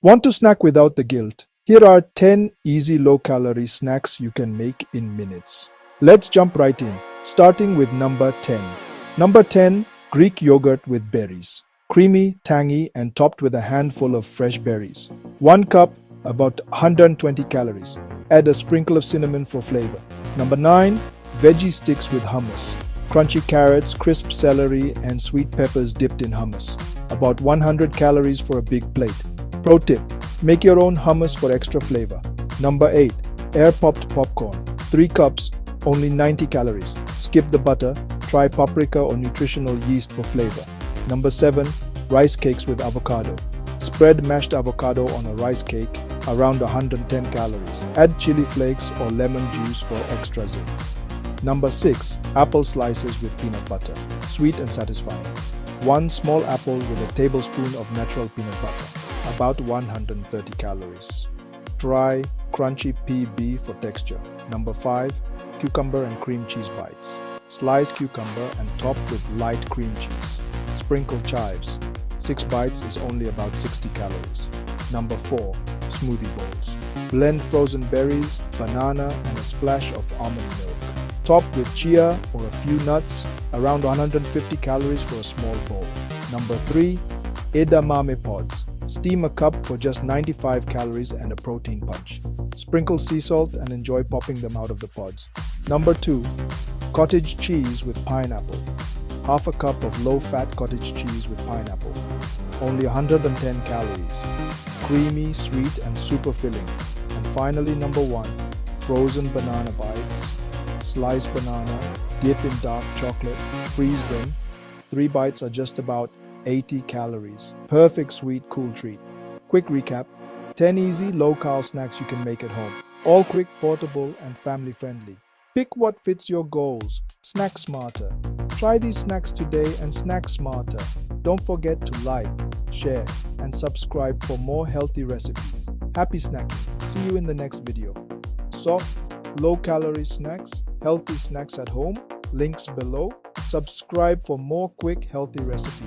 Want to snack without the guilt? Here are 10 easy low-calorie snacks you can make in minutes. Let's jump right in, starting with number 10. Number 10, Greek yogurt with berries. Creamy, tangy, and topped with a handful of fresh berries. 1 cup, about 120 calories. Add a sprinkle of cinnamon for flavor. Number 9, veggie sticks with hummus. Crunchy carrots, crisp celery, and sweet peppers dipped in hummus. About 100 calories for a big plate. Pro tip, make your own hummus for extra flavor. Number 8, air-popped popcorn. 3 cups, only 90 calories. Skip the butter, try paprika or nutritional yeast for flavor. Number 7, rice cakes with avocado. Spread mashed avocado on a rice cake, around 110 calories. Add chili flakes or lemon juice for extra zing. Number 6, apple slices with peanut butter. Sweet and satisfying. 1 small apple with a tablespoon of natural peanut butter. About 130 calories. Dry, crunchy PB for texture. Number 5, cucumber and cream cheese bites. Slice cucumber and top with light cream cheese. Sprinkle chives. 6 bites is only about 60 calories. Number 4, smoothie bowls. Blend frozen berries, banana, and a splash of almond milk. Top with chia or a few nuts, around 150 calories for a small bowl. Number 3, edamame pods. Steam a cup for just 95 calories and a protein punch. Sprinkle sea salt and enjoy popping them out of the pods. Number 2, cottage cheese with pineapple. Half a cup of low-fat cottage cheese with pineapple. Only 110 calories. Creamy, sweet, and super filling. And finally, number 1, frozen banana bites. Slice banana, dip in dark chocolate, freeze them. 3 bites are just about 80 calories. Perfect sweet, cool treat. Quick recap, 10 easy, low-cal snacks you can make at home. All quick, portable, and family-friendly. Pick what fits your goals. Snack smarter. Try these snacks today and snack smarter. Don't forget to like, share, and subscribe for more healthy recipes. Happy snacking. See you in the next video. Soft, low-calorie snacks, healthy snacks at home. Links below. Subscribe for more quick, healthy recipes.